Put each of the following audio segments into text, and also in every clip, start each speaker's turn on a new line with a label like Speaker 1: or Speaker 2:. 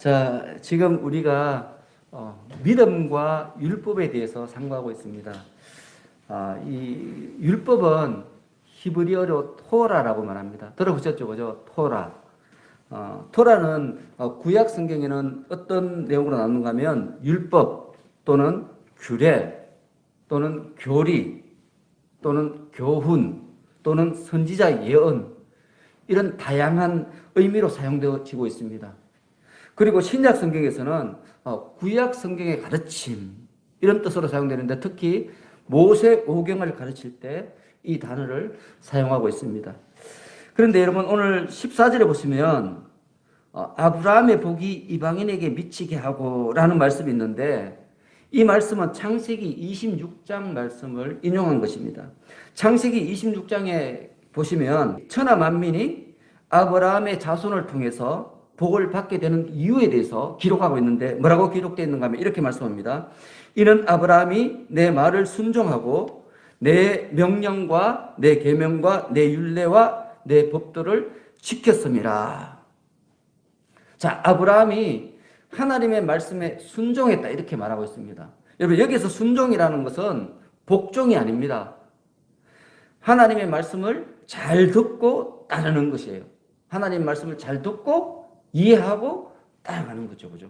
Speaker 1: 자, 지금 우리가 믿음과 율법에 대해서 상고하고 있습니다. 이 율법은 히브리어로 토라라고 말합니다. 들어보셨죠, 그죠? 토라. 토라는 구약 성경에는 어떤 내용으로 나누는가 하면 율법 또는 규례 또는 교리 또는 교훈 또는 선지자 예언, 이런 다양한 의미로 사용되어지고 있습니다. 그리고 신약 성경에서는 구약 성경의 가르침, 이런 뜻으로 사용되는데, 특히 모세오경을 가르칠 때 이 단어를 사용하고 있습니다. 그런데 여러분, 오늘 14절에 보시면 아브라함의 복이 이방인에게 미치게 하고 라는 말씀이 있는데, 이 말씀은 창세기 26장 말씀을 인용한 것입니다. 창세기 26장에 보시면 천하 만민이 아브라함의 자손을 통해서 복을 받게 되는 이유에 대해서 기록하고 있는데, 뭐라고 기록되어 있는가 하면 이렇게 말씀합니다. 이는 아브라함이 내 말을 순종하고 내 명령과 내 계명과 내 율례와 내 법도를 지켰음이라. 자, 아브라함이 하나님의 말씀에 순종했다, 이렇게 말하고 있습니다. 여러분, 여기서 순종이라는 것은 복종이 아닙니다. 하나님의 말씀을 잘 듣고 따르는 것이에요. 하나님의 말씀을 잘 듣고 이해하고 따라가는 거죠. 그죠?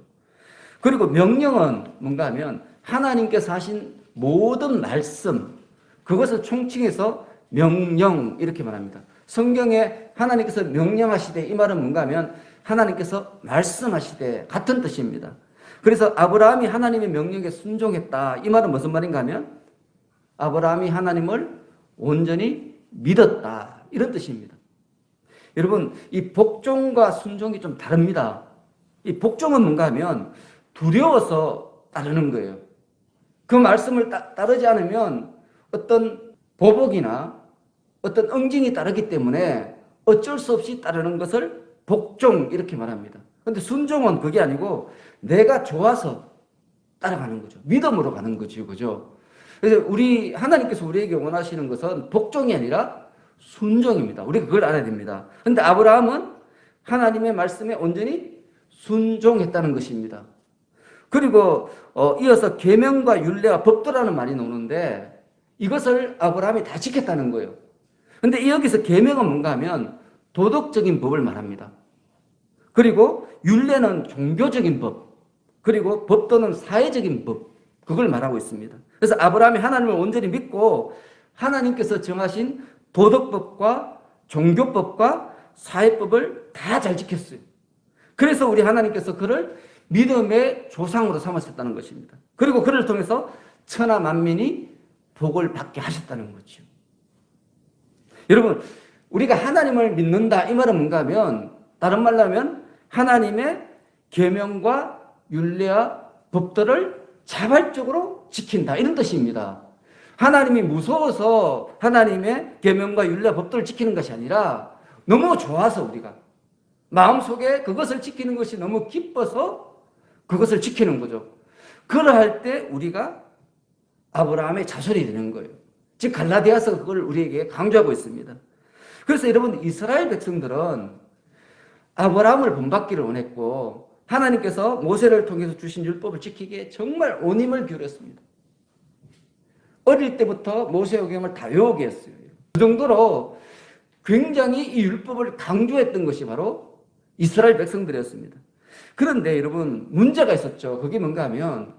Speaker 1: 그리고 명령은 뭔가 하면 하나님께서 하신 모든 말씀, 그것을 총칭해서 명령, 이렇게 말합니다. 성경에 하나님께서 명령하시되, 이 말은 뭔가 하면 하나님께서 말씀하시되, 같은 뜻입니다. 그래서 아브라함이 하나님의 명령에 순종했다, 이 말은 무슨 말인가 하면 아브라함이 하나님을 온전히 믿었다, 이런 뜻입니다. 여러분, 이 복종과 순종이 좀 다릅니다. 이 복종은 뭔가 하면 두려워서 따르는 거예요. 그 말씀을 따르지 않으면 어떤 보복이나 어떤 응징이 따르기 때문에 어쩔 수 없이 따르는 것을 복종, 이렇게 말합니다. 그런데 순종은 그게 아니고 내가 좋아서 따라가는 거죠. 믿음으로 가는 거죠. 그죠? 그래서 하나님께서 우리에게 원하시는 것은 복종이 아니라 순종입니다. 우리가 그걸 알아야 됩니다. 그런데 아브라함은 하나님의 말씀에 온전히 순종했다는 것입니다. 그리고 이어서 계명과 율례와 법도라는 말이 나오는데, 이것을 아브라함이 다 지켰다는 거예요. 그런데 여기서 계명은 뭔가 하면 도덕적인 법을 말합니다. 그리고 율례는 종교적인 법, 그리고 법도는 사회적인 법, 그걸 말하고 있습니다. 그래서 아브라함이 하나님을 온전히 믿고 하나님께서 정하신 도덕법과 종교법과 사회법을 다 잘 지켰어요. 그래서 우리 하나님께서 그를 믿음의 조상으로 삼으셨다는 것입니다. 그리고 그를 통해서 천하 만민이 복을 받게 하셨다는 거죠. 여러분, 우리가 하나님을 믿는다, 이 말은 뭔가 하면, 다른 말로 하면 하나님의 계명과 율례와 법들을 자발적으로 지킨다, 이런 뜻입니다. 하나님이 무서워서 하나님의 계명과 율례와 법들을 지키는 것이 아니라 너무 좋아서, 우리가 마음속에 그것을 지키는 것이 너무 기뻐서 그것을 지키는 거죠. 그러할 때 우리가 아브라함의 자손이 되는 거예요. 즉 갈라디아서 그걸 우리에게 강조하고 있습니다. 그래서 여러분, 이스라엘 백성들은 아브라함을 본받기를 원했고, 하나님께서 모세를 통해서 주신 율법을 지키기에 정말 온 힘을 기울였습니다. 어릴 때부터 모세오경을 다 외우게 했어요. 그 정도로 굉장히 이 율법을 강조했던 것이 바로 이스라엘 백성들이었습니다. 그런데 여러분, 문제가 있었죠. 그게 뭔가 하면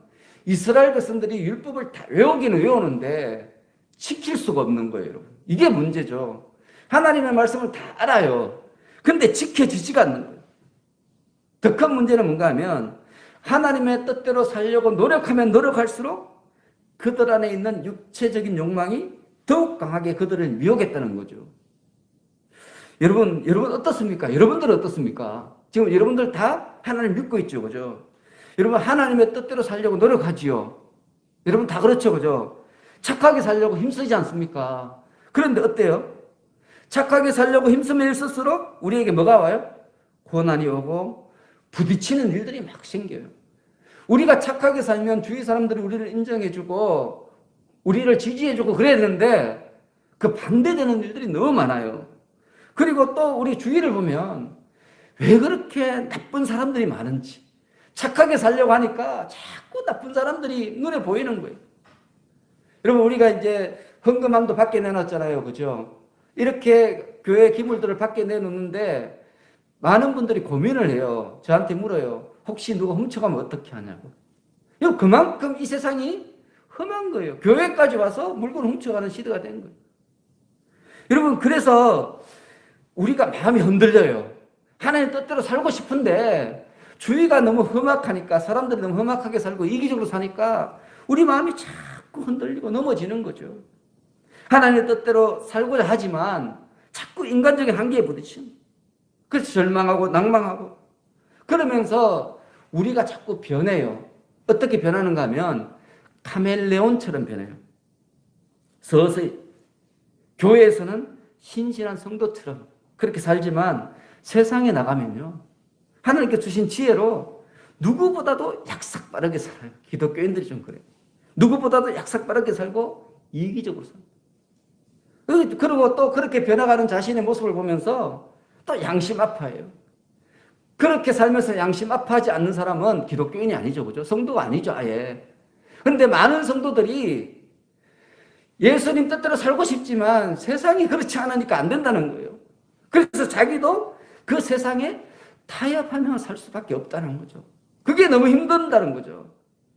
Speaker 1: 이스라엘 백성들이 율법을 다 외우기는 외우는데 지킬 수가 없는 거예요. 여러분, 이게 문제죠. 하나님의 말씀을 다 알아요. 근데 지켜지지가 않는 거예요. 더 큰 문제는 뭔가 하면 하나님의 뜻대로 살려고 노력하면 노력할수록 그들 안에 있는 육체적인 욕망이 더욱 강하게 그들을 미혹했다는 거죠. 여러분 어떻습니까? 여러분들은 어떻습니까? 지금 여러분들 다 하나님 믿고 있죠, 그죠? 여러분, 하나님의 뜻대로 살려고 노력하지요. 여러분 다 그렇죠, 그죠? 착하게 살려고 힘쓰지 않습니까? 그런데 어때요? 착하게 살려고 힘쓰면 일쓸수록 우리에게 뭐가 와요? 고난이 오고 부딪히는 일들이 막 생겨요. 우리가 착하게 살면 주위 사람들이 우리를 인정해주고 우리를 지지해주고 그래야 되는데 그 반대되는 일들이 너무 많아요. 그리고 또 우리 주위를 보면 왜 그렇게 나쁜 사람들이 많은지, 착하게 살려고 하니까 자꾸 나쁜 사람들이 눈에 보이는 거예요. 여러분, 우리가 이제 헌금함도 밖에 내놨잖아요. 그죠? 이렇게 교회 기물들을 밖에 내놓는데 많은 분들이 고민을 해요. 저한테 물어요. 혹시 누가 훔쳐가면 어떻게 하냐고. 이거 그만큼 이 세상이 험한 거예요. 교회까지 와서 물건을 훔쳐가는 시대가 된 거예요. 여러분, 그래서 우리가 마음이 흔들려요. 하나님 뜻대로 살고 싶은데 주위가 너무 험악하니까, 사람들이 너무 험악하게 살고 이기적으로 사니까 우리 마음이 자꾸 흔들리고 넘어지는 거죠. 하나님의 뜻대로 살고자 하지만 자꾸 인간적인 한계에 부딪히는, 그래서 절망하고 낭망하고, 그러면서 우리가 자꾸 변해요. 어떻게 변하는가 하면 카멜레온처럼 변해요. 서서히 교회에서는 신실한 성도처럼 그렇게 살지만 세상에 나가면요, 하나님께 주신 지혜로 누구보다도 약삭 빠르게 살아요. 기독교인들이 좀 그래요. 누구보다도 약삭 빠르게 살고 이기적으로 살아요. 그리고 또 그렇게 변화가는 자신의 모습을 보면서 또 양심 아파해요. 그렇게 살면서 양심 아파하지 않는 사람은 기독교인이 아니죠. 그죠? 성도가 아니죠, 아예. 그런데 많은 성도들이 예수님 뜻대로 살고 싶지만 세상이 그렇지 않으니까 안 된다는 거예요. 그래서 자기도 그 세상에 타협하며 살 수밖에 없다는 거죠. 그게 너무 힘든다는 거죠.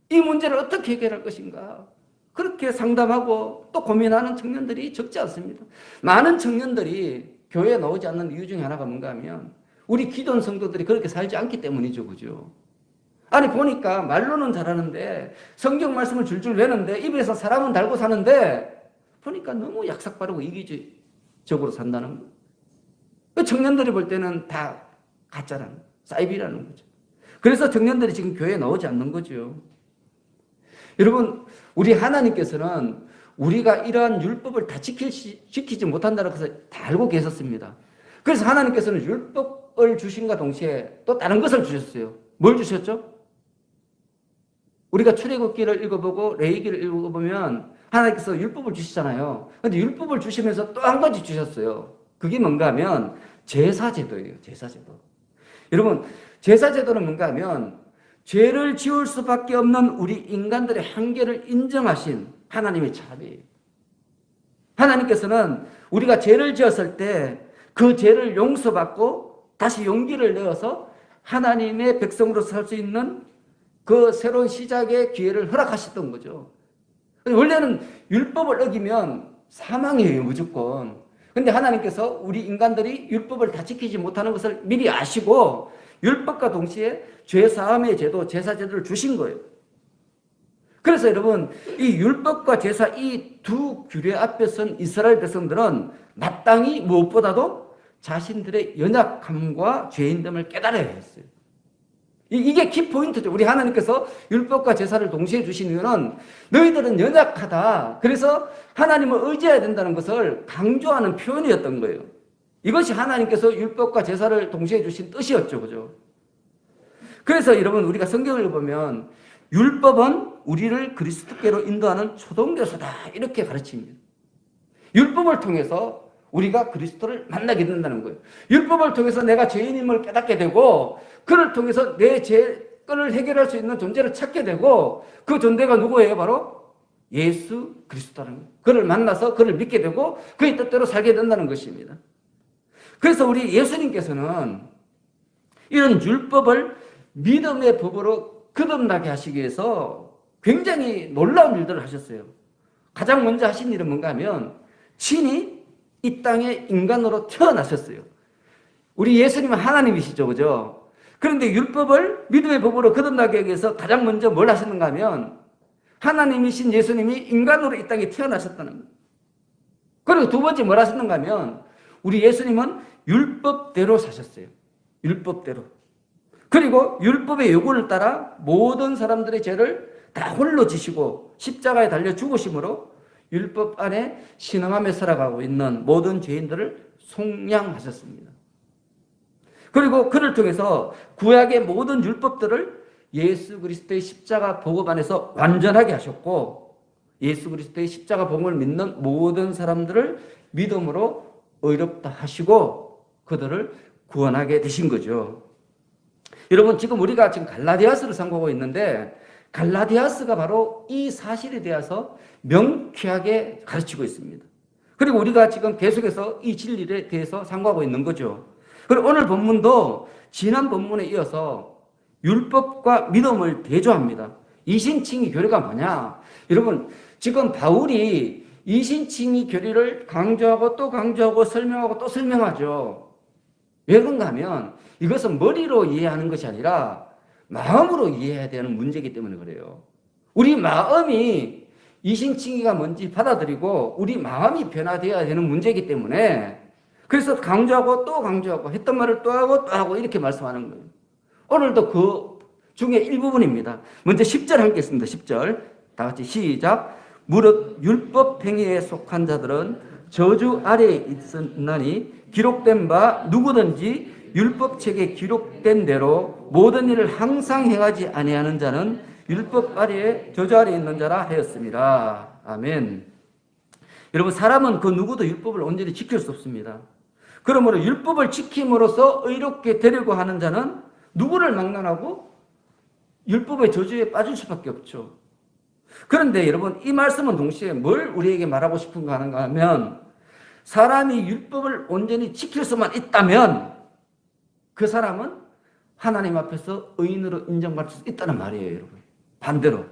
Speaker 1: 이 문제를 어떻게 해결할 것인가, 그렇게 상담하고 또 고민하는 청년들이 적지 않습니다. 많은 청년들이 교회에 나오지 않는 이유 중에 하나가 뭔가 하면 우리 기존 성도들이 그렇게 살지 않기 때문이죠. 그죠? 아니, 보니까 말로는 잘하는데 성경 말씀을 줄줄 외는데 입에서 사람은 달고 사는데 보니까 너무 약삭빠르고 이기적으로 산다는 거예요. 청년들이 볼 때는 다 가짜라는 거예요. 사이비라는 거죠. 그래서 청년들이 지금 교회에 나오지 않는 거죠. 여러분, 우리 하나님께서는 우리가 이러한 율법을 다 지키지 못한다는 것을 다 알고 계셨습니다. 그래서 하나님께서는 율법을 주신과 동시에 또 다른 것을 주셨어요. 뭘 주셨죠? 우리가 출애굽기를 읽어보고 레위기를 읽어보면 하나님께서 율법을 주시잖아요. 그런데 율법을 주시면서 또 한 가지 주셨어요. 그게 뭔가 하면 제사제도예요. 제사제도. 여러분, 제사제도는 뭔가 하면 죄를 지을 수밖에 없는 우리 인간들의 한계를 인정하신 하나님의 자비예요. 하나님께서는 우리가 죄를 지었을 때 그 죄를 용서받고 다시 용기를 내어서 하나님의 백성으로 살 수 있는 그 새로운 시작의 기회를 허락하셨던 거죠. 원래는 율법을 어기면 사망이에요, 무조건. 그런데 하나님께서 우리 인간들이 율법을 다 지키지 못하는 것을 미리 아시고 율법과 동시에 죄사함의 제도, 제사제도를 주신 거예요. 그래서 여러분, 이 율법과 제사, 이 두 규례 앞에 선 이스라엘 백성들은 마땅히 무엇보다도 자신들의 연약함과 죄인됨을 깨달아야 했어요. 이게 키포인트죠. 우리 하나님께서 율법과 제사를 동시에 주신 이유는 너희들은 연약하다, 그래서 하나님을 의지해야 된다는 것을 강조하는 표현이었던 거예요. 이것이 하나님께서 율법과 제사를 동시에 주신 뜻이었죠. 그죠? 그래서 여러분, 우리가 성경을 보면 율법은 우리를 그리스도께로 인도하는 초등교사다, 이렇게 가르칩니다. 율법을 통해서 우리가 그리스도를 만나게 된다는 거예요. 율법을 통해서 내가 죄인임을 깨닫게 되고, 그를 통해서 내 죄를 해결할 수 있는 존재를 찾게 되고, 그 존재가 누구예요? 바로 예수 그리스도라는 거예요. 그를 만나서 그를 믿게 되고 그의 뜻대로 살게 된다는 것입니다. 그래서 우리 예수님께서는 이런 율법을 믿음의 법으로 거듭나게 하시기 위해서 굉장히 놀라운 일들을 하셨어요. 가장 먼저 하신 일은 뭔가 하면 친히 이 땅에 인간으로 태어나셨어요. 우리 예수님은 하나님이시죠. 그죠? 그런데 율법을 믿음의 법으로 거듭나게 하기 위해서 가장 먼저 뭘 하셨는가 하면 하나님이신 예수님이 인간으로 이 땅에 태어나셨다는 거예요. 그리고 두 번째 뭘 하셨는가 하면 우리 예수님은 율법대로 사셨어요. 율법대로. 그리고 율법의 요구를 따라 모든 사람들의 죄를 다 홀로 지시고 십자가에 달려 죽으심으로 율법 안에 신앙하며 살아가고 있는 모든 죄인들을 속량하셨습니다. 그리고 그를 통해서 구약의 모든 율법들을 예수 그리스도의 십자가 복음 안에서 완전하게 하셨고, 예수 그리스도의 십자가 복음을 믿는 모든 사람들을 믿음으로 의롭다 하시고 그들을 구원하게 되신 거죠. 여러분, 지금 우리가 지금 갈라디아서를 상고하고 있는데 갈라디아서가 바로 이 사실에 대해서 명쾌하게 가르치고 있습니다. 그리고 우리가 지금 계속해서 이 진리에 대해서 상고하고 있는 거죠. 그리고 오늘 본문도 지난 본문에 이어서 율법과 믿음을 대조합니다. 이신칭의 교리가 뭐냐? 여러분, 지금 바울이 이신칭의 교리를 강조하고 또 강조하고 설명하고 또 설명하죠. 왜 그런가 하면 이것은 머리로 이해하는 것이 아니라 마음으로 이해해야 되는 문제이기 때문에 그래요. 우리 마음이 이신칭의가 뭔지 받아들이고 우리 마음이 변화되어야 되는 문제이기 때문에 그래서 강조하고 또 강조하고 했던 말을 또 하고 또 하고 이렇게 말씀하는 거예요. 오늘도 그 중에 일부분입니다. 먼저 10절 함께 했습니다. 10절 다 같이 시작. 무릇 율법 행위에 속한 자들은 저주 아래에 있으나니 기록된 바 누구든지 율법책에 기록된 대로 모든 일을 항상 행하지 아니하는 자는 율법 아래에 저주 아래에 있는 자라 하였습니다. 아멘. 여러분, 사람은 그 누구도 율법을 온전히 지킬 수 없습니다. 그러므로 율법을 지킴으로써 의롭게 되려고 하는 자는 누구를 막론하고 율법의 저주에 빠질 수밖에 없죠. 그런데 여러분, 이 말씀은 동시에 뭘 우리에게 말하고 싶은가 하는가 하면 사람이 율법을 온전히 지킬 수만 있다면 그 사람은 하나님 앞에서 의인으로 인정받을 수 있다는 말이에요, 여러분. 반대로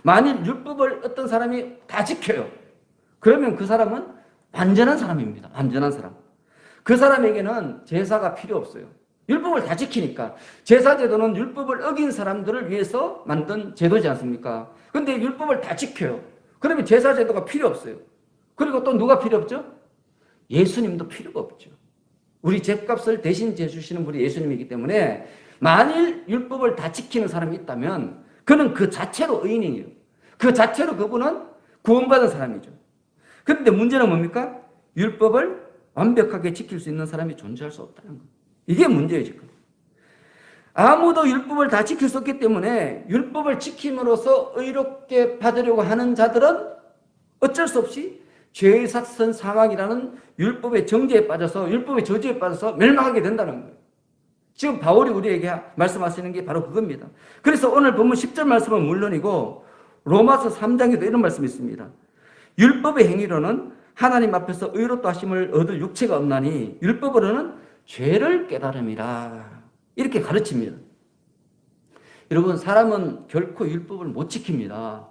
Speaker 1: 만일 율법을 어떤 사람이 다 지켜요. 그러면 그 사람은 완전한 사람입니다. 완전한 사람. 그 사람에게는 제사가 필요 없어요. 율법을 다 지키니까. 제사제도는 율법을 어긴 사람들을 위해서 만든 제도지 않습니까? 근데 율법을 다 지켜요. 그러면 제사제도가 필요 없어요. 그리고 또 누가 필요 없죠? 예수님도 필요가 없죠. 우리 죗값을 대신 재주시는 분이 예수님이기 때문에 만일 율법을 다 지키는 사람이 있다면 그는 그 자체로 의인이에요. 그 자체로 그분은 구원받은 사람이죠. 그런데 문제는 뭡니까? 율법을 완벽하게 지킬 수 있는 사람이 존재할 수 없다는 거예요. 이게 문제예요, 지금. 아무도 율법을 다 지킬 수 없기 때문에 율법을 지킴으로써 의롭게 받으려고 하는 자들은 어쩔 수 없이 죄의 삭선 사망이라는 율법의 정죄에 빠져서 율법의 저주에 빠져서 멸망하게 된다는 거예요. 지금 바울이 우리에게 말씀하시는 게 바로 그겁니다. 그래서 오늘 본문 10절 말씀은 물론이고 로마서 3장에도 이런 말씀이 있습니다. 율법의 행위로는 하나님 앞에서 의롭다 하심을 얻을 육체가 없나니 율법으로는 죄를 깨달음이라. 이렇게 가르칩니다. 여러분, 사람은 결코 율법을 못 지킵니다.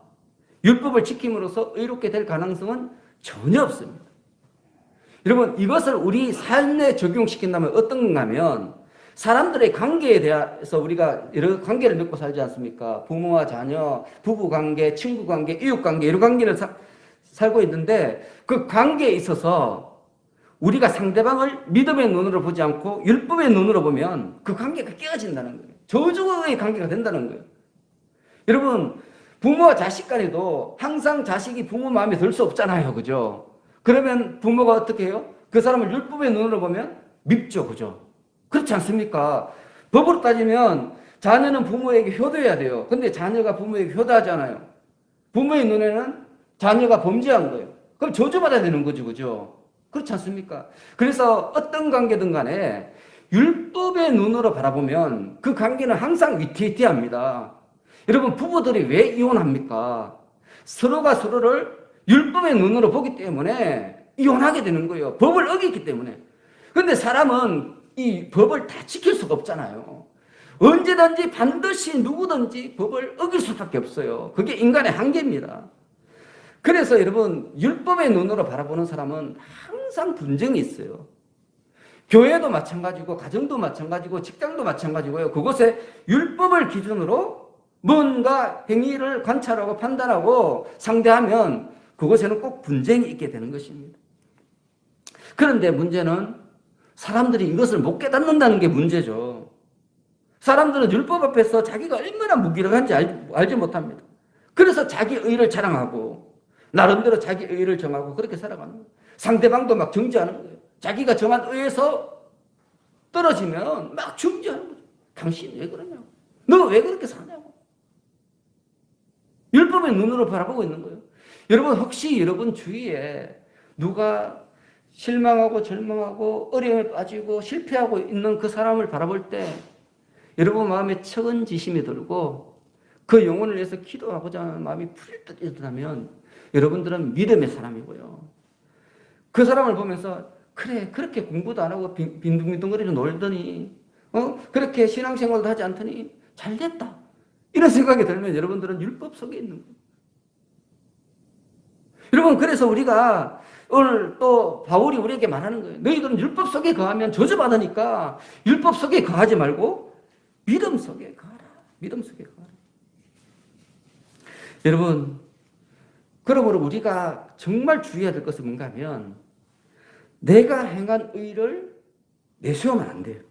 Speaker 1: 율법을 지킴으로써 의롭게 될 가능성은 전혀 없습니다. 여러분, 이것을 우리 삶에 적용시킨다면 어떤 건가 하면 사람들의 관계에 대해서 우리가 여러 관계를 맺고 살지 않습니까? 부모와 자녀, 부부관계, 친구관계, 이웃관계 여러 관계를 살고 있는데 그 관계에 있어서 우리가 상대방을 믿음의 눈으로 보지 않고 율법의 눈으로 보면 그 관계가 깨어진다는 거예요. 저주의 관계가 된다는 거예요. 여러분, 부모와 자식 간에도 항상 자식이 부모 마음에 들 수 없잖아요. 그죠? 그러면 부모가 어떻게 해요? 그 사람을 율법의 눈으로 보면 밉죠. 그죠? 그렇지 않습니까? 법으로 따지면 자녀는 부모에게 효도해야 돼요. 근데 자녀가 부모에게 효도하잖아요. 부모의 눈에는 자녀가 범죄한 거예요. 그럼 저주받아야 되는 거죠. 그죠? 그렇지 않습니까? 그래서 어떤 관계든 간에 율법의 눈으로 바라보면 그 관계는 항상 위태위태합니다. 여러분, 부부들이 왜 이혼합니까? 서로가 서로를 율법의 눈으로 보기 때문에 이혼하게 되는 거예요. 법을 어기기 때문에. 그런데 사람은 이 법을 다 지킬 수가 없잖아요. 언제든지 반드시 누구든지 법을 어길 수밖에 없어요. 그게 인간의 한계입니다. 그래서 여러분, 율법의 눈으로 바라보는 사람은 항상 분쟁이 있어요. 교회도 마찬가지고 가정도 마찬가지고 직장도 마찬가지고요. 그곳에 율법을 기준으로 뭔가 행위를 관찰하고 판단하고 상대하면 그곳에는 꼭 분쟁이 있게 되는 것입니다. 그런데 문제는 사람들이 이것을 못 깨닫는다는 게 문제죠. 사람들은 율법 앞에서 자기가 얼마나 무기력한지 알지 못합니다. 그래서 자기 의를 자랑하고 나름대로 자기 의를 정하고 그렇게 살아가는 거예요. 상대방도 막 정죄하는 거예요. 자기가 정한 의에서 떨어지면 막 정죄하는 거죠. 당신 왜 그러냐고. 너 왜 그렇게 사냐고. 율법의 눈으로 바라보고 있는 거예요. 여러분, 혹시 여러분 주위에 누가 실망하고 절망하고 어려움에 빠지고 실패하고 있는 그 사람을 바라볼 때 여러분 마음에 측은지심이 들고 그 영혼을 위해서 기도하고자 하는 마음이 풀떡 일어나면 여러분들은 믿음의 사람이고요. 그 사람을 보면서 그래 그렇게 공부도 안 하고 빈둥빈둥거리는 놀더니 그렇게 신앙생활도 하지 않더니 잘됐다. 이런 생각이 들면 여러분들은 율법 속에 있는 거예요. 여러분 그래서 우리가 오늘 또 바울이 우리에게 말하는 거예요. 너희들은 율법 속에 거하면 저주받으니까 율법 속에 거하지 말고 믿음 속에 거하라. 믿음 속에 거하라. 여러분 그러므로 우리가 정말 주의해야 될 것은 뭔가 하면 내가 행한 의를 내세우면 안 돼요.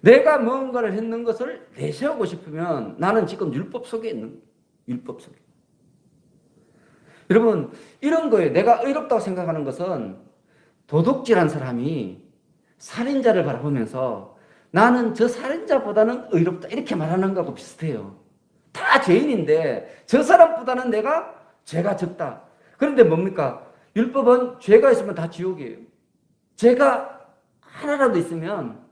Speaker 1: 내가 뭔가를 했는 것을 내세우고 싶으면 나는 지금 율법 속에 있는 거예요. 율법 속에. 여러분 이런 거예요. 내가 의롭다고 생각하는 것은 도둑질한 사람이 살인자를 바라보면서 나는 저 살인자보다는 의롭다 이렇게 말하는 거하고 비슷해요. 다 죄인인데 저 사람보다는 내가 죄가 적다. 그런데 뭡니까? 율법은 죄가 있으면 다 지옥이에요. 죄가 하나라도 있으면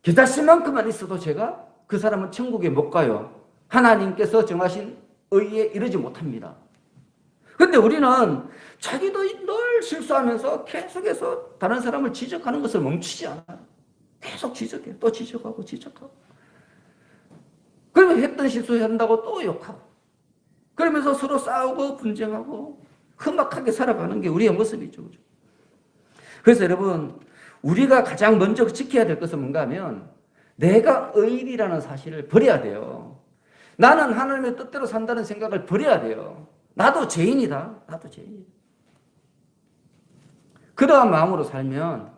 Speaker 1: 겨자씨만큼만 있어도 죄가 그 사람은 천국에 못 가요. 하나님께서 정하신 의에 이르지 못합니다. 그런데 우리는 자기도 늘 실수하면서 계속해서 다른 사람을 지적하는 것을 멈추지 않아요. 계속 지적해요. 또 지적하고 지적하고. 그러면 했던 실수 한다고 또 욕하고. 그러면서 서로 싸우고 분쟁하고 험악하게 살아가는 게 우리의 모습이죠. 그래서 여러분 우리가 가장 먼저 지켜야 될 것은 뭔가 하면 내가 의인이라는 사실을 버려야 돼요. 나는 하나님의 뜻대로 산다는 생각을 버려야 돼요. 나도 죄인이다. 나도 죄인이다. 그러한 마음으로 살면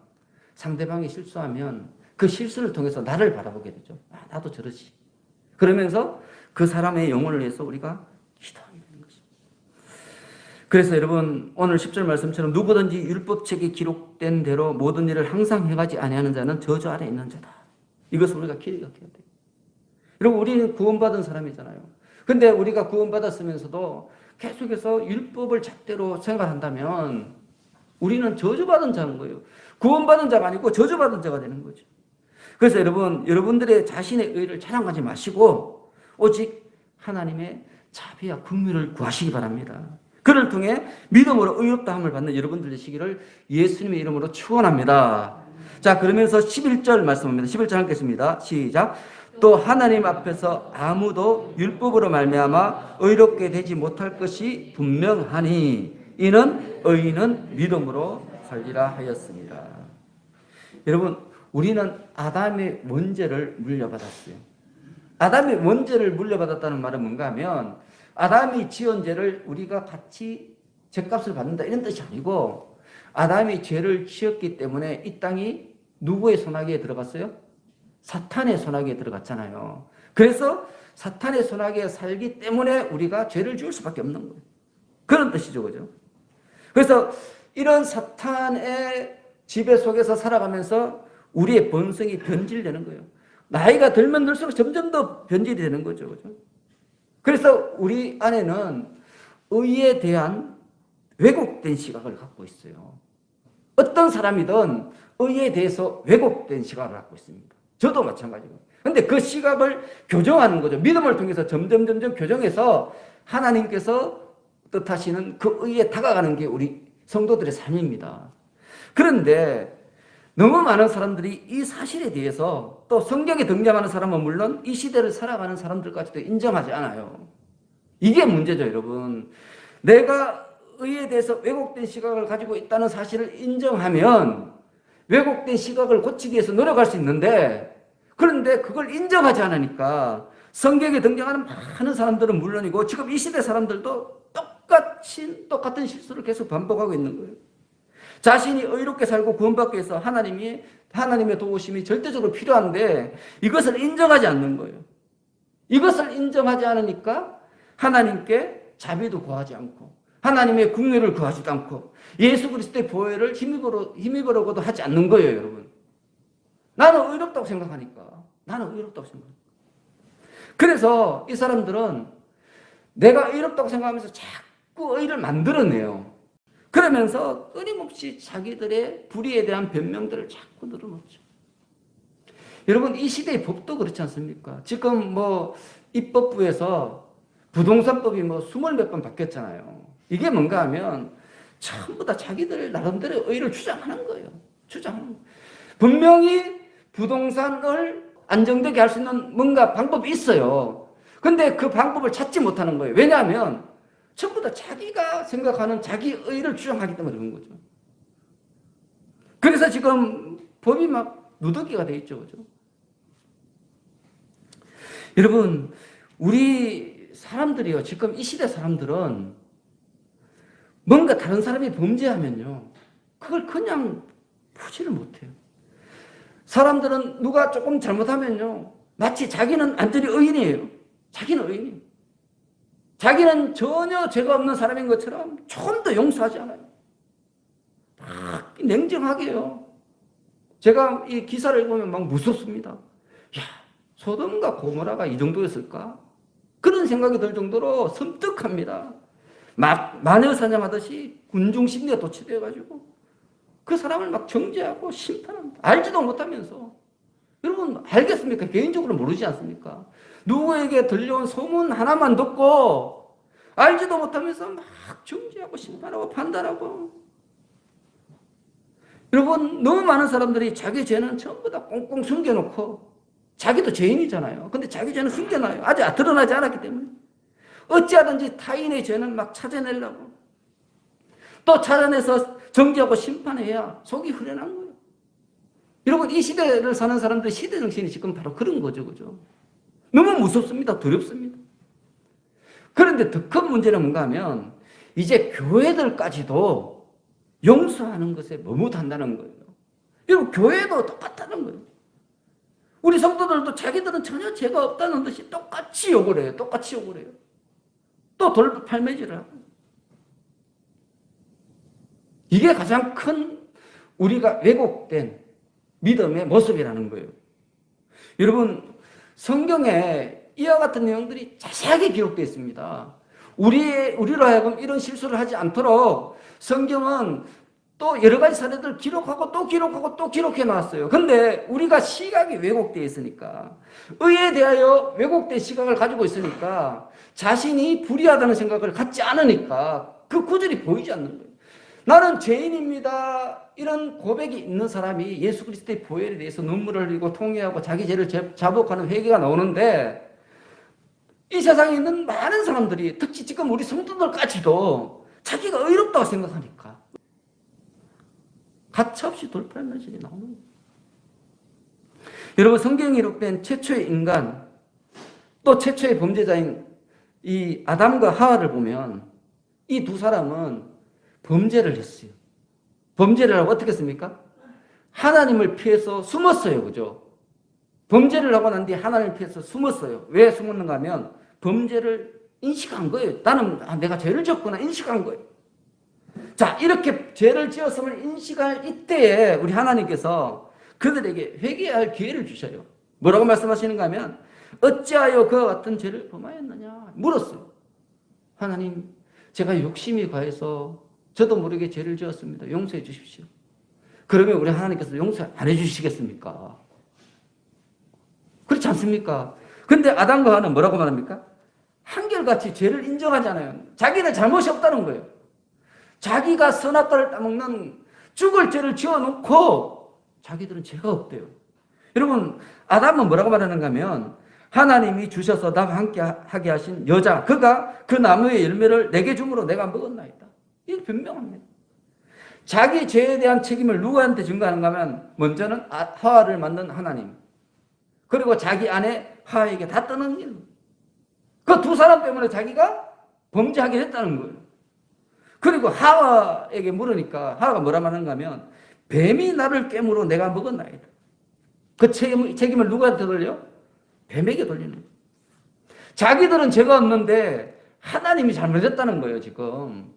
Speaker 1: 상대방이 실수하면 그 실수를 통해서 나를 바라보게 되죠. 나도 저러지. 그러면서 그 사람의 영혼을 위해서 우리가 기도하게 되는 것입니다. 그래서 여러분 오늘 10절 말씀처럼 누구든지 율법책에 기록된 대로 모든 일을 항상 행하지 아니하는 자는 저주 아래 있는 자다. 이것을 우리가 기억해야 돼요. 여러분 우리는 구원받은 사람이잖아요. 근데 우리가 구원받았으면서도 계속해서 율법을 잣대로 생각한다면 우리는 저주받은 자인 거예요. 구원받은 자가 아니고 저주받은 자가 되는 거죠. 그래서 여러분 여러분들의 자신의 의를 자랑하지 마시고 오직 하나님의 자비와 긍휼을 구하시기 바랍니다. 그를 통해 믿음으로 의롭다함을 받는 여러분들 되시기를 예수님의 이름으로 축원합니다. 자 그러면서 11절 말씀입니다. 11절 읽겠습니다. 시작. 또 하나님 앞에서 아무도 율법으로 말미암아 의롭게 되지 못할 것이 분명하니 이는 의인은 믿음으로 살리라 하였습니다. 여러분 우리는 아담의 원죄를 물려받았어요. 아담의 원죄를 물려받았다는 말은 뭔가 하면 아담이 지은 죄를 우리가 같이 죄값을 받는다 이런 뜻이 아니고 아담이 죄를 지었기 때문에 이 땅이 누구의 손아귀에 들어갔어요? 사탄의 손아귀에 들어갔잖아요. 그래서 사탄의 손아귀에 살기 때문에 우리가 죄를 지을 수밖에 없는 거예요. 그런 뜻이죠. 그죠? 그래서 이런 사탄의 지배 속에서 살아가면서 우리의 본성이 변질되는 거예요. 나이가 들면 들수록 점점 더 변질이 되는 거죠. 그죠? 그래서 우리 안에는 의에 대한 왜곡된 시각을 갖고 있어요. 어떤 사람이든 의에 대해서 왜곡된 시각을 갖고 있습니다. 저도 마찬가지고. 근데 그 시각을 교정하는 거죠. 믿음을 통해서 점점 교정해서 하나님께서 뜻하시는 그 의에 다가가는 게 우리 성도들의 삶입니다. 그런데 너무 많은 사람들이 이 사실에 대해서 또 성경에 등장하는 사람은 물론 이 시대를 살아가는 사람들까지도 인정하지 않아요. 이게 문제죠, 여러분. 내가 의에 대해서 왜곡된 시각을 가지고 있다는 사실을 인정하면 왜곡된 시각을 고치기 위해서 노력할 수 있는데 그런데 그걸 인정하지 않으니까 성경에 등장하는 많은 사람들은 물론이고 지금 이 시대 사람들도 똑같은 실수를 계속 반복하고 있는 거예요. 자신이 의롭게 살고 구원받기 위해서 하나님의 도우심이 절대적으로 필요한데 이것을 인정하지 않는 거예요. 이것을 인정하지 않으니까 하나님께 자비도 구하지 않고 하나님의 긍휼을 구하지도 않고 예수 그리스도의 보혈을 힘입으려고도 하지 않는 거예요, 여러분. 나는 의롭다고 생각하니까. 나는 의롭다고 생각합니다. 그래서 이 사람들은 내가 의롭다고 생각하면서 자꾸 의를 만들어내요. 그러면서 끊임없이 자기들의 불의에 대한 변명들을 자꾸 늘어놓죠. 여러분, 이 시대의 법도 그렇지 않습니까? 지금 뭐 입법부에서 부동산법이 뭐 20몇 번 바뀌었잖아요. 이게 뭔가 하면 전부 다 자기들 나름대로 의의를 주장하는 거예요. 주장하는 거예요. 분명히 부동산을 안정되게 할 수 있는 뭔가 방법이 있어요. 근데 그 방법을 찾지 못하는 거예요. 왜냐하면 전부 다 자기가 생각하는 자기 의의를 주장하기 때문에 그런 거죠. 그래서 지금 법이 막 누더기가 돼 있죠. 그죠? 여러분, 우리 사람들이요. 지금 이 시대 사람들은 뭔가 다른 사람이 범죄하면요. 그걸 그냥 보지를 못해요. 사람들은 누가 조금 잘못하면요. 마치 자기는 완전히 의인이에요. 자기는 의인이에요. 자기는 전혀 죄가 없는 사람인 것처럼 좀 더 용서하지 않아요. 막 냉정하게요. 제가 이 기사를 읽으면 막 무섭습니다. 야, 소돔과 고모라가 이 정도였을까? 그런 생각이 들 정도로 섬뜩합니다. 막 마녀 사냥하듯이 군중 심리가 도취되어가지고 그 사람을 막 정죄하고 심판합니다. 알지도 못하면서. 여러분, 알겠습니까? 개인적으로 모르지 않습니까? 누구에게 들려온 소문 하나만 듣고 알지도 못하면서 막 정죄하고 심판하고 판단하고. 여러분, 너무 많은 사람들이 자기 죄는 전부 다 꽁꽁 숨겨놓고 자기도 죄인이잖아요. 근데 자기 죄는 숨겨놔요. 아직 드러나지 않았기 때문에. 어찌하든지 타인의 죄는 막 찾아내려고. 또 찾아내서 정죄하고 심판해야 속이 후련한 거예요. 여러분, 이 시대를 사는 사람들 시대 정신이 지금 바로 그런 거죠. 그죠? 너무 무섭습니다. 두렵습니다. 그런데 더 큰 문제는 뭔가 하면 이제 교회들까지도 용서하는 것에 머뭇한다는 거예요. 여러분, 교회도 똑같다는 거예요. 우리 성도들도 자기들은 전혀 죄가 없다는 듯이 똑같이 욕을 해요. 똑같이 욕을 해요. 또 돌팔매질을 하고. 이게 가장 큰 우리가 왜곡된 믿음의 모습이라는 거예요. 여러분, 성경에 이와 같은 내용들이 자세하게 기록되어 있습니다. 우리로 하여금 이런 실수를 하지 않도록 성경은 또 여러 가지 사례들 기록하고 또 기록하고 또 기록해 놨어요. 근데 우리가 시각이 왜곡되어 있으니까, 의에 대하여 왜곡된 시각을 가지고 있으니까 자신이 불의하다는 생각을 갖지 않으니까 그 구절이 보이지 않는 거예요. 나는 죄인입니다. 이런 고백이 있는 사람이 예수 그리스도의 보혈에 대해서 눈물을 흘리고 통회하고 자기 죄를 자복하는 회개가 나오는데, 이 세상에 있는 많은 사람들이, 특히 지금 우리 성도들까지도 자기가 의롭다고 생각하니까 가차없이 돌팔매질이 나오는 거예요. 여러분, 성경에 기록된 최초의 인간, 또 최초의 범죄자인 이 아담과 하와를 보면 이 두 사람은 범죄를 했어요. 범죄를 하고 어떻게 했습니까? 하나님을 피해서 숨었어요. 그죠? 범죄를 하고 난 뒤에 하나님을 피해서 숨었어요. 왜 숨었는가 하면 범죄를 인식한 거예요. 나는 내가 죄를 지었구나 인식한 거예요. 자, 이렇게 죄를 지었음을 인식할 이때에 우리 하나님께서 그들에게 회개할 기회를 주셔요. 뭐라고 말씀하시는가 하면 어찌하여 그와 같은 죄를 범하였느냐 물었어요. 하나님, 제가 욕심이 과해서 저도 모르게 죄를 지었습니다. 용서해 주십시오. 그러면 우리 하나님께서 용서 안 해주시겠습니까? 그렇지 않습니까? 근데 아담과 하와는 뭐라고 말합니까? 한결같이 죄를 인정하잖아요. 자기는 잘못이 없다는 거예요. 자기가 선악과를 따먹는 죽을 죄를 지어놓고 자기들은 죄가 없대요. 여러분, 아담은 뭐라고 말하는가 하면 하나님이 주셔서 나와 함께 하게 하신 여자, 그가 그 나무의 열매를 내게 줌으로 내가 먹었나이다. 이게 변명합니다. 자기 죄에 대한 책임을 누구한테 증거하는가 하면 먼저는 하와를 만든 하나님, 그리고 자기 아내 하와에게 다 떠넘기는 거예요. 그 두 사람 때문에 자기가 범죄하게 됐다는 거예요. 그리고 하와에게 물으니까 하와가 뭐라 말하는가 하면 뱀이 나를 깨물어 내가 먹었나이다. 그 책임을 누구한테 돌려? 뱀에게 돌리는 거예요. 자기들은 죄가 없는데 하나님이 잘못했다는 거예요. 지금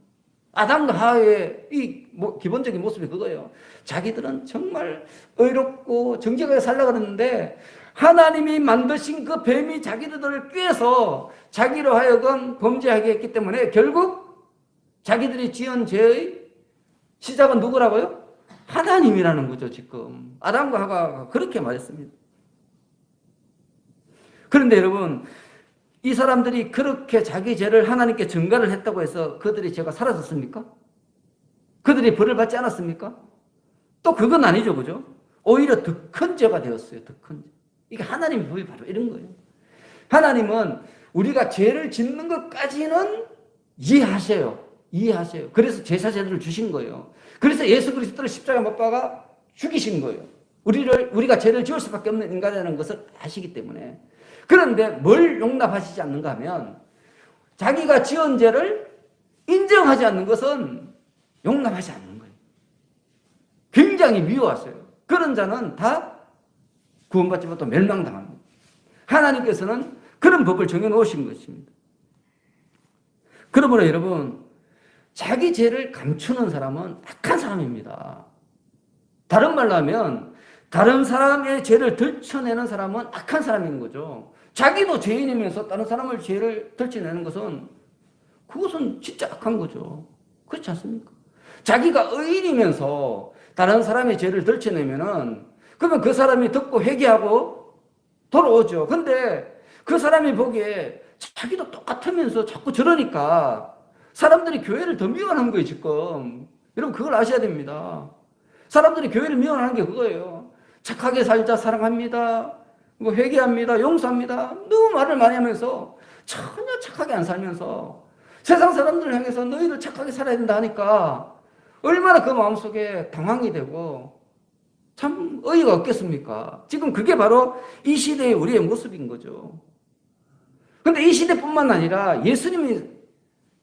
Speaker 1: 아담과 하와의 이 기본적인 모습이 그거예요. 자기들은 정말 의롭고 정직하게 살려고 그랬는데 하나님이 만드신 그 뱀이 자기들을 꾀해서 자기로 하여금 범죄하게 했기 때문에 결국 자기들이 지은 죄의 시작은 누구라고요? 하나님이라는 거죠. 지금 아담과 하와가 그렇게 말했습니다. 그런데 여러분, 이 사람들이 그렇게 자기 죄를 하나님께 전가를 했다고 해서 그들의 죄가 사라졌습니까? 그들이 벌을 받지 않았습니까? 또 그건 아니죠, 그죠? 오히려 더 큰 죄가 되었어요, 더 큰 죄. 이게 하나님의 법이 바로 이런 거예요. 하나님은 우리가 죄를 짓는 것까지는 이해하세요. 이해하세요. 그래서 제사제도를 주신 거예요. 그래서 예수 그리스도를 십자가에 못 박아 죽이신 거예요. 우리가 죄를 지을 수밖에 없는 인간이라는 것을 아시기 때문에. 그런데 뭘 용납하시지 않는가 하면 자기가 지은 죄를 인정하지 않는 것은 용납하지 않는 거예요. 굉장히 미워하세요. 그런 자는 다 구원받지 못하고 멸망당합니다. 하나님께서는 그런 법을 정해놓으신 것입니다. 그러므로 여러분, 자기 죄를 감추는 사람은 악한 사람입니다. 다른 말로 하면 다른 사람의 죄를 들춰내는 사람은 악한 사람인 거죠. 자기도 죄인이면서 다른 사람의 죄를 들춰내는 것은 그것은 진짜 악한 거죠. 그렇지 않습니까? 자기가 의인이면서 다른 사람의 죄를 들춰내면은 그러면 그 사람이 듣고 회개하고 돌아오죠. 근데 그 사람이 보기에 자기도 똑같으면서 자꾸 저러니까 사람들이 교회를 더 미워하는 거예요, 지금. 여러분, 그걸 아셔야 됩니다. 사람들이 교회를 미워하는 게 그거예요. 착하게 살자, 사랑합니다. 뭐 회개합니다, 용서합니다. 너무 말을 많이 하면서 전혀 착하게 안 살면서 세상 사람들을 향해서 너희들 착하게 살아야 된다 하니까 얼마나 그 마음속에 당황이 되고 참 어이가 없겠습니까? 지금 그게 바로 이 시대의 우리의 모습인 거죠. 근데 이 시대뿐만 아니라 예수님이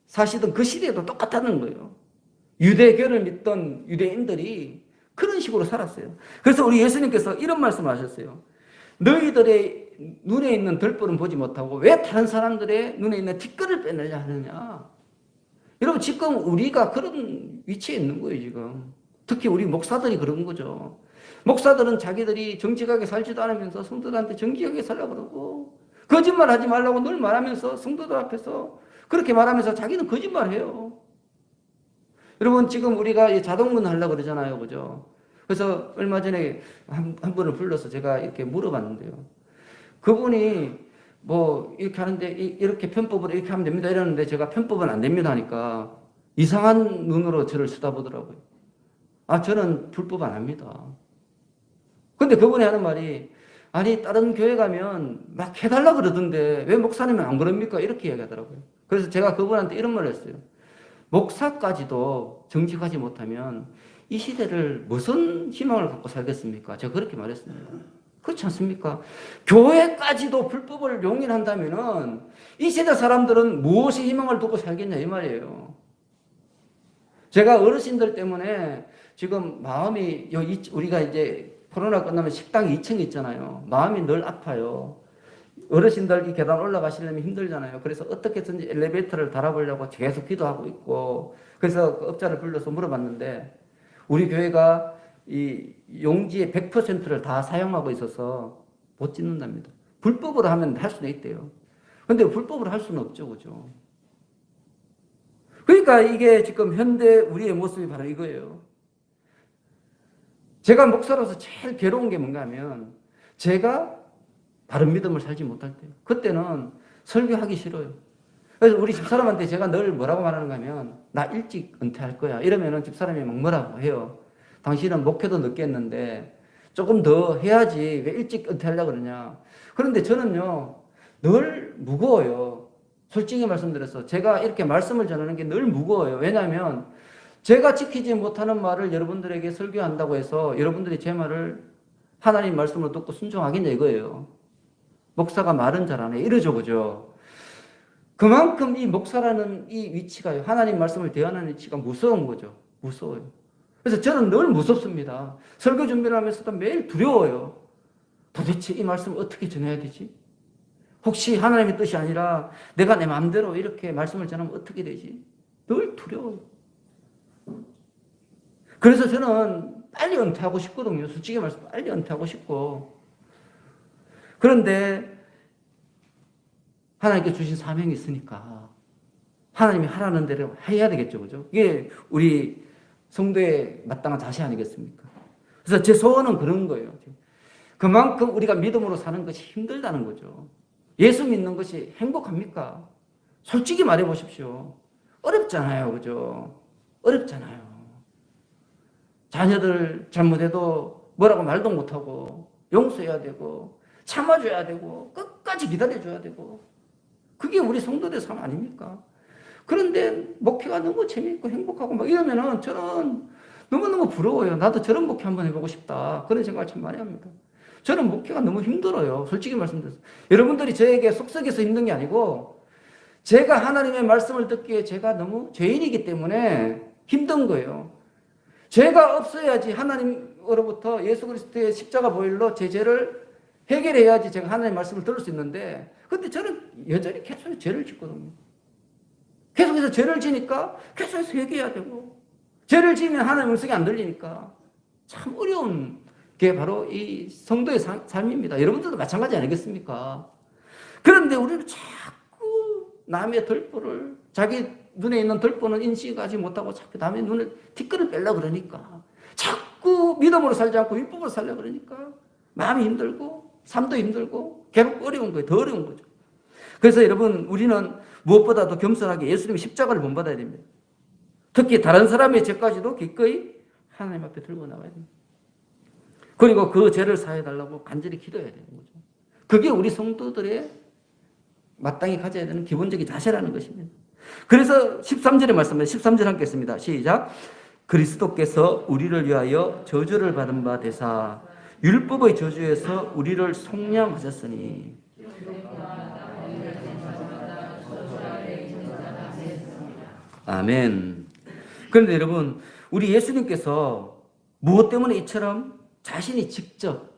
Speaker 1: 사시던 그 시대에도 똑같다는 거예요. 유대교를 믿던 유대인들이 그런 식으로 살았어요. 그래서 우리 예수님께서 이런 말씀을 하셨어요. 너희들의 눈에 있는 들보는 보지 못하고 왜 다른 사람들의 눈에 있는 티끌을 빼내려 하느냐. 여러분, 지금 우리가 그런 위치에 있는 거예요, 지금. 특히 우리 목사들이 그런 거죠. 목사들은 자기들이 정직하게 살지도 않으면서 성도들한테 정직하게 살라고 그러고 거짓말 하지 말라고 늘 말하면서 성도들 앞에서 그렇게 말하면서 자기는 거짓말해요. 여러분, 지금 우리가 자동문 하려고 그러잖아요, 그죠? 그래서 얼마 전에 한 분을 불러서 제가 이렇게 물어봤는데요. 그분이 뭐 이렇게 하는데 이렇게 편법으로 이렇게 하면 됩니다 이러는데 제가 편법은 안 됩니다 하니까 이상한 눈으로 저를 쳐다보더라고요. 아, 저는 불법 안 합니다. 근데 그분이 하는 말이 아니, 다른 교회 가면 막 해달라 그러던데 왜 목사님은 안 그럽니까? 이렇게 이야기하더라고요. 그래서 제가 그분한테 이런 말을 했어요. 목사까지도 정직하지 못하면 이 시대를 무슨 희망을 갖고 살겠습니까? 제가 그렇게 말했습니다. 그렇지 않습니까? 교회까지도 불법을 용인한다면은 이 시대 사람들은 무엇이 희망을 두고 살겠냐 이 말이에요. 제가 어르신들 때문에 지금 마음이 우리가 이제 코로나 끝나면 식당 2층 있잖아요. 마음이 늘 아파요. 어르신들 이 계단 올라가시려면 힘들잖아요. 그래서 어떻게든지 엘리베이터를 달아보려고 계속 기도하고 있고 그래서 그 업자를 불러서 물어봤는데 우리 교회가 이 용지의 100%를 다 사용하고 있어서 못 짓는답니다. 불법으로 하면 할 수는 있대요. 근데 불법으로 할 수는 없죠, 그죠? 그러니까 이게 지금 현대 우리의 모습이 바로 이거예요. 제가 목사로서 제일 괴로운 게 뭔가 하면 제가 바른 믿음을 살지 못할 때요. 그때는 설교하기 싫어요. 그래서 우리 집사람한테 제가 늘 뭐라고 말하는가 하면 나 일찍 은퇴할 거야. 이러면은 집사람이 막 뭐라고 해요. 당신은 목회도 늦게 했는데 조금 더 해야지 왜 일찍 은퇴하려고 그러냐. 그런데 저는요 늘 무거워요. 솔직히 말씀드려서 제가 이렇게 말씀을 전하는 게 늘 무거워요. 왜냐하면 제가 지키지 못하는 말을 여러분들에게 설교한다고 해서 여러분들이 제 말을 하나님 말씀을 듣고 순종하겠냐 이거예요. 목사가 말은 잘하네 이러죠, 그죠? 그만큼 이 목사라는 이 위치가 하나님 말씀을 대하는 위치가 무서운 거죠. 무서워요. 그래서 저는 늘 무섭습니다. 설교 준비를 하면서도 매일 두려워요. 도대체 이 말씀을 어떻게 전해야 되지? 혹시 하나님의 뜻이 아니라 내가 내 마음대로 이렇게 말씀을 전하면 어떻게 되지? 늘 두려워요. 그래서 저는 빨리 은퇴하고 싶거든요. 솔직히 말해서 빨리 은퇴하고 싶고. 그런데 하나님께 주신 사명이 있으니까 하나님이 하라는 대로 해야 되겠죠. 그죠? 이게 우리 성도의 마땅한 자세 아니겠습니까? 그래서 제 소원은 그런 거예요. 그만큼 우리가 믿음으로 사는 것이 힘들다는 거죠. 예수 믿는 것이 행복합니까? 솔직히 말해 보십시오. 어렵잖아요. 그죠? 어렵잖아요. 자녀들 잘못해도 뭐라고 말도 못하고 용서해야 되고 참아줘야 되고 끝까지 기다려줘야 되고 그게 우리 성도들의 삶 아닙니까? 그런데 목회가 너무 재미있고 행복하고 막 이러면은 저는 너무너무 부러워요. 나도 저런 목회 한번 해보고 싶다. 그런 생각을 참 많이 합니다. 저는 목회가 너무 힘들어요. 솔직히 말씀드려서. 여러분들이 저에게 속썩여서 힘든 게 아니고 제가 하나님의 말씀을 듣기에 제가 너무 죄인이기 때문에 힘든 거예요. 죄가 없어야지 하나님으로부터 예수 그리스도의 십자가 보혈로 제 죄를 해결해야지 제가 하나님의 말씀을 들을 수 있는데 근데 저는 여전히 계속 죄를 짓거든요. 계속해서 죄를 지니까 계속해서 회개해야 되고 죄를 지으면 하나님의 음성이 안 들리니까 참 어려운 게 바로 이 성도의 삶입니다. 여러분들도 마찬가지 아니겠습니까? 그런데 우리는 자꾸 남의 덜보를 자기 눈에 있는 덜보는 인식하지 못하고 자꾸 남의 눈을 티끌을 빼려고 그러니까 자꾸 믿음으로 살지 않고 율법으로 살려고 그러니까 마음이 힘들고 삶도 힘들고 괴롭고 어려운 거예요. 더 어려운 거죠. 그래서 여러분 우리는 무엇보다도 겸손하게 예수님의 십자가를 본받아야 됩니다. 특히 다른 사람의 죄까지도 기꺼이 하나님 앞에 들고 나가야 됩니다. 그리고 그 죄를 사해달라고 간절히 기도해야 되는 거죠. 그게 우리 성도들의 마땅히 가져야 되는 기본적인 자세라는 것입니다. 그래서 13절의 말씀입니다. 13절 함께 했습니다. 시작. 그리스도께서 우리를 위하여 저주를 받은 바 되사 율법의 저주에서 우리를 속량하셨으니 아멘. 그런데 여러분 우리 예수님께서 무엇 때문에 이처럼 자신이 직접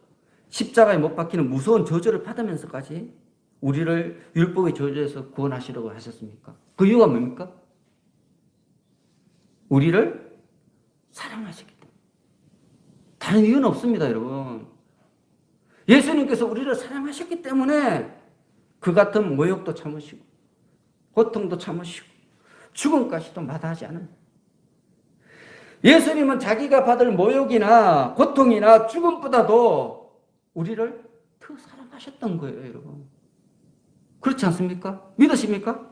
Speaker 1: 십자가에 못 박히는 무서운 저주를 받으면서까지 우리를 율법의 저주에서 구원하시려고 하셨습니까? 그 이유가 뭡니까? 우리를 사랑하시기 때문에. 다른 이유는 없습니다, 여러분. 예수님께서 우리를 사랑하셨기 때문에 그 같은 모욕도 참으시고 고통도 참으시고 죽음까지도 마다하지 않은 예수님은 자기가 받을 모욕이나 고통이나 죽음보다도 우리를 더 사랑하셨던 거예요, 여러분. 그렇지 않습니까? 믿으십니까?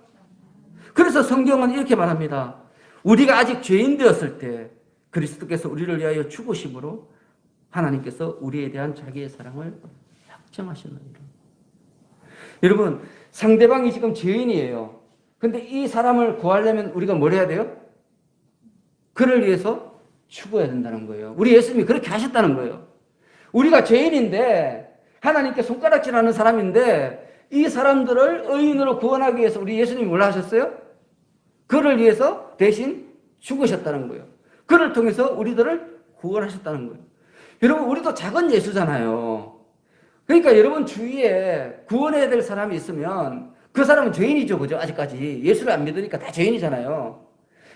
Speaker 1: 그래서 성경은 이렇게 말합니다. 우리가 아직 죄인 되었을 때 그리스도께서 우리를 위하여 죽으심으로 하나님께서 우리에 대한 자기의 사랑을 확정하셨느니라. 여러분, 상대방이 지금 죄인이에요. 근데 이 사람을 구하려면 우리가 뭘 해야 돼요? 그를 위해서 죽어야 된다는 거예요. 우리 예수님이 그렇게 하셨다는 거예요. 우리가 죄인인데 하나님께 손가락질하는 사람인데 이 사람들을 의인으로 구원하기 위해서 우리 예수님이 뭘 하셨어요? 그를 위해서 대신 죽으셨다는 거예요. 그를 통해서 우리들을 구원하셨다는 거예요. 여러분 우리도 작은 예수잖아요. 그러니까 여러분 주위에 구원해야 될 사람이 있으면 그 사람은 죄인이죠. 그죠? 아직까지 예수를 안 믿으니까 다 죄인이잖아요.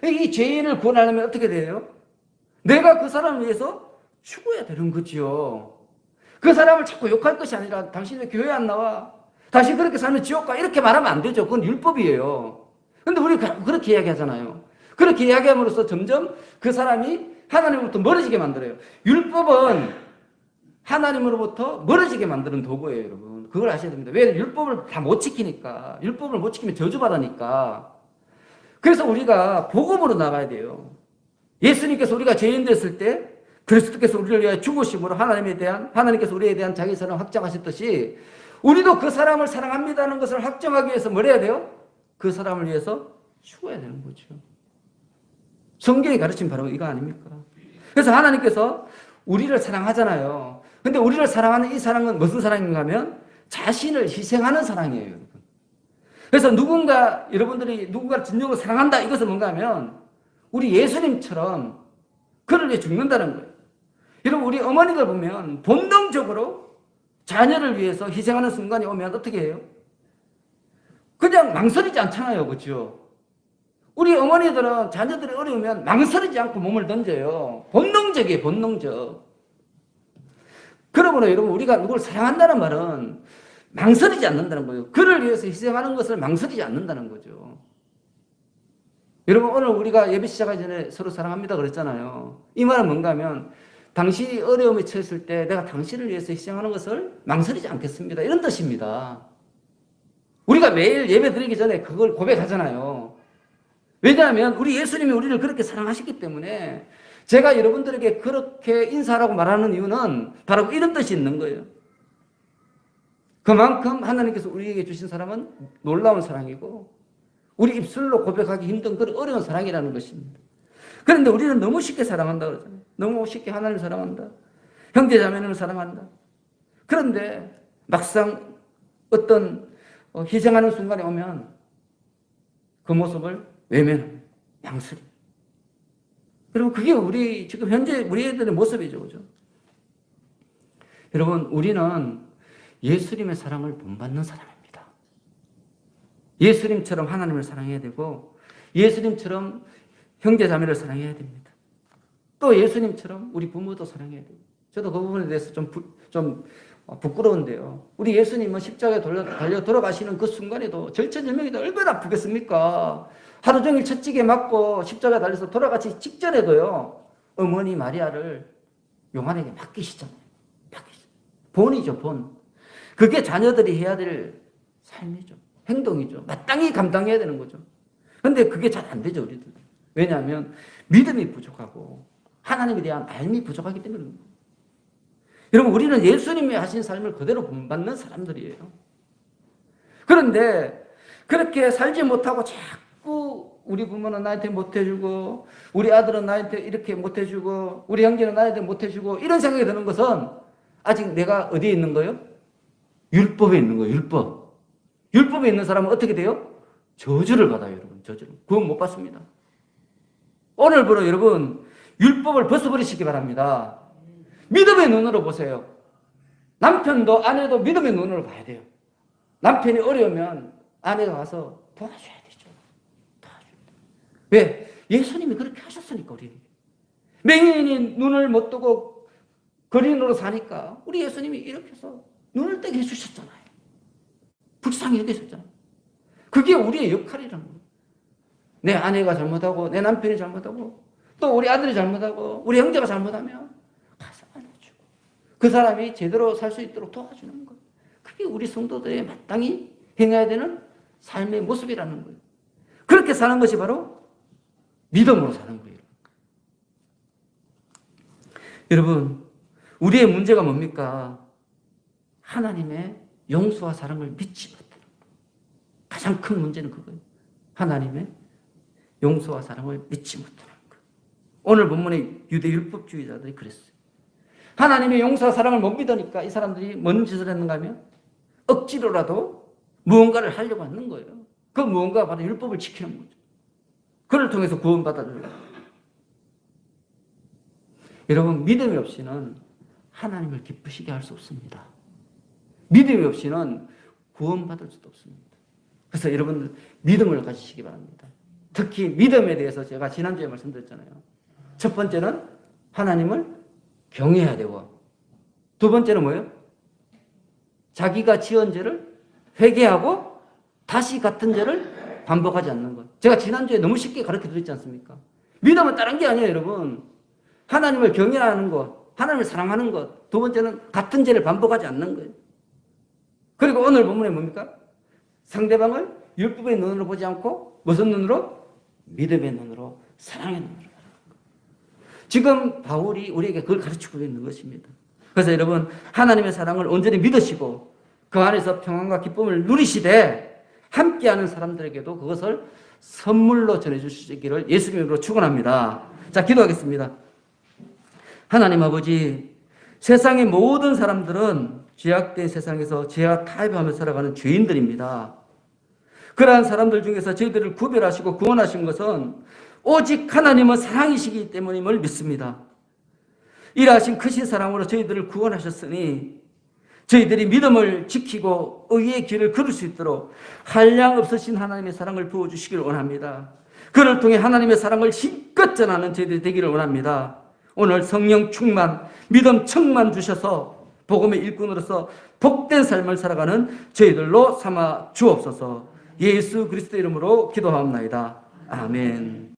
Speaker 1: 이 죄인을 구원하려면 어떻게 돼요? 내가 그 사람을 위해서 죽어야 되는 거죠. 그 사람을 자꾸 욕할 것이 아니라 당신 왜 교회 안 나와? 다시 그렇게 살면 지옥 가? 이렇게 말하면 안 되죠. 그건 율법이에요. 근데 우리가 그렇게 이야기하잖아요. 그렇게 이야기함으로써 점점 그 사람이 하나님으로부터 멀어지게 만들어요. 율법은 하나님으로부터 멀어지게 만드는 도구예요, 여러분. 그걸 아셔야 됩니다. 왜? 율법을 다 못 지키니까. 율법을 못 지키면 저주받으니까. 그래서 우리가 복음으로 나가야 돼요. 예수님께서 우리가 죄인 됐을 때 그리스도께서 우리를 위하여 죽으심으로 하나님께서 우리에 대한 자기 사랑을 확정하셨듯이 우리도 그 사람을 사랑합니다는 것을 확정하기 위해서 뭘 해야 돼요? 그 사람을 위해서 죽어야 되는 거죠. 성경이 가르친 바로 이거 아닙니까? 그래서 하나님께서 우리를 사랑하잖아요. 근데 우리를 사랑하는 이 사랑은 무슨 사랑인가 하면 자신을 희생하는 사랑이에요, 여러분. 그래서 여러분들이 누군가를 진정으로 사랑한다, 이것은 뭔가 하면 우리 예수님처럼 그를 위해 죽는다는 거예요. 여러분, 우리 어머니들 보면 본능적으로 자녀를 위해서 희생하는 순간이 오면 어떻게 해요? 그냥 망설이지 않잖아요, 그렇죠? 우리 어머니들은 자녀들이 어려우면 망설이지 않고 몸을 던져요. 본능적이에요, 본능적. 그러므로 여러분, 우리가 누구를 사랑한다는 말은 망설이지 않는다는 거예요. 그를 위해서 희생하는 것을 망설이지 않는다는 거죠. 여러분, 오늘 우리가 예배 시작하기 전에 서로 사랑합니다 그랬잖아요. 이 말은 뭔가 하면 당신이 어려움에 처했을 때 내가 당신을 위해서 희생하는 것을 망설이지 않겠습니다, 이런 뜻입니다. 매일 예배 드리기 전에 그걸 고백하잖아요. 왜냐하면 우리 예수님이 우리를 그렇게 사랑하셨기 때문에 제가 여러분들에게 그렇게 인사하라고 말하는 이유는 바로 이런 뜻이 있는 거예요. 그만큼 하나님께서 우리에게 주신 사랑은 놀라운 사랑이고 우리 입술로 고백하기 힘든 그런 어려운 사랑이라는 것입니다. 그런데 우리는 너무 쉽게 사랑한다 그러잖아요. 너무 쉽게 하나님을 사랑한다. 형제 자매를 사랑한다. 그런데 막상 어떤 희생하는 순간에 오면 그 모습을 외면합니다. 양술. 여러분 그게 우리 지금 현재 우리 애들의 모습이죠. 그죠? 여러분 우리는 예수님의 사랑을 본받는 사람입니다. 예수님처럼 하나님을 사랑해야 되고 예수님처럼 형제 자매를 사랑해야 됩니다. 또 예수님처럼 우리 부모도 사랑해야 돼요. 저도 그 부분에 대해서 좀 부끄러운데요. 우리 예수님은 십자가에 달려 돌아가시는 그 순간에도 절체절명이다 얼마나 아프겠습니까? 하루 종일 채찍에 맞고 십자가에 달려서 돌아가시 직전에도요. 어머니 마리아를 요한에게 맡기시잖아요. 본이죠, 본. 그게 자녀들이 해야 될 삶이죠. 행동이죠. 마땅히 감당해야 되는 거죠. 그런데 그게 잘 안 되죠, 우리들. 왜냐하면 믿음이 부족하고 하나님에 대한 알미 부족하기 때문입니다. 여러분 우리는 예수님이 하신 삶을 그대로 본받는 사람들이에요. 그런데 그렇게 살지 못하고 자꾸 우리 부모는 나한테 못해주고 우리 아들은 나한테 이렇게 못해주고 우리 형제는 나한테 못해주고 이런 생각이 드는 것은 아직 내가 어디에 있는 거예요? 율법에 있는 거예요. 율법. 율법에 있는 사람은 어떻게 돼요? 저주를 받아요. 여러분. 저주를. 구원 못 받습니다. 오늘부로 여러분 율법을 벗어버리시기 바랍니다. 믿음의 눈으로 보세요. 남편도 아내도 믿음의 눈으로 봐야 돼요. 남편이 어려우면 아내가 와서 도와줘야 되죠. 도와줘야 돼요. 왜? 예수님이 그렇게 하셨으니까 우리에게. 맹인이 눈을 못 뜨고 거린으로 사니까 우리 예수님이 이렇게 해서 눈을 뜨게 해주셨잖아요. 불쌍히 여기셨잖아요. 그게 우리의 역할이라는 거예요. 내 아내가 잘못하고 내 남편이 잘못하고 또 우리 아들이 잘못하고 우리 형제가 잘못하면 가서 알려주고 그 사람이 제대로 살 수 있도록 도와주는 거예요. 그게 우리 성도들의 마땅히 행해야 되는 삶의 모습이라는 거예요. 그렇게 사는 것이 바로 믿음으로 사는 거예요. 여러분 우리의 문제가 뭡니까? 하나님의 용서와 사랑을 믿지 못하는 거예요. 가장 큰 문제는 그거예요. 하나님의 용서와 사랑을 믿지 못하는 거예요. 오늘 본문의 유대 율법주의자들이 그랬어요. 하나님의 용서와 사랑을 못 믿으니까 이 사람들이 뭔 짓을 했는가 하면 억지로라도 무언가를 하려고 하는 거예요. 그 무언가가 바로 율법을 지키는 거죠. 그를 통해서 구원받아주려고 합니다. 여러분 믿음이 없이는 하나님을 기쁘시게 할 수 없습니다. 믿음이 없이는 구원받을 수도 없습니다. 그래서 여러분들 믿음을 가지시기 바랍니다. 특히 믿음에 대해서 제가 지난주에 말씀드렸잖아요. 첫 번째는 하나님을 경외해야 되고 두 번째는 뭐예요? 자기가 지은 죄를 회개하고 다시 같은 죄를 반복하지 않는 것. 제가 지난주에 너무 쉽게 가르쳐 드렸지 않습니까? 믿음은 다른 게 아니에요, 여러분. 하나님을 경외하는 것, 하나님을 사랑하는 것. 두 번째는 같은 죄를 반복하지 않는 거예요. 그리고 오늘 본문에 뭡니까? 상대방을 율법의 눈으로 보지 않고 무슨 눈으로? 믿음의 눈으로, 사랑의 눈으로. 지금 바울이 우리에게 그걸 가르치고 있는 것입니다. 그래서 여러분 하나님의 사랑을 온전히 믿으시고 그 안에서 평안과 기쁨을 누리시되 함께하는 사람들에게도 그것을 선물로 전해주시기를 예수님으로 축원합니다. 자, 기도하겠습니다. 하나님 아버지, 세상의 모든 사람들은 죄악된 세상에서 죄와 타협하며 살아가는 죄인들입니다. 그러한 사람들 중에서 저희들을 구별하시고 구원하신 것은 오직 하나님은 사랑이시기 때문임을 믿습니다. 이러하신 크신 사랑으로 저희들을 구원하셨으니 저희들이 믿음을 지키고 의의 길을 걸을 수 있도록 한량 없으신 하나님의 사랑을 부어주시기를 원합니다. 그를 통해 하나님의 사랑을 힘껏 전하는 저희들이 되기를 원합니다. 오늘 성령 충만, 믿음 충만 주셔서 복음의 일꾼으로서 복된 삶을 살아가는 저희들로 삼아 주옵소서. 예수 그리스도 이름으로 기도하옵나이다. 아멘.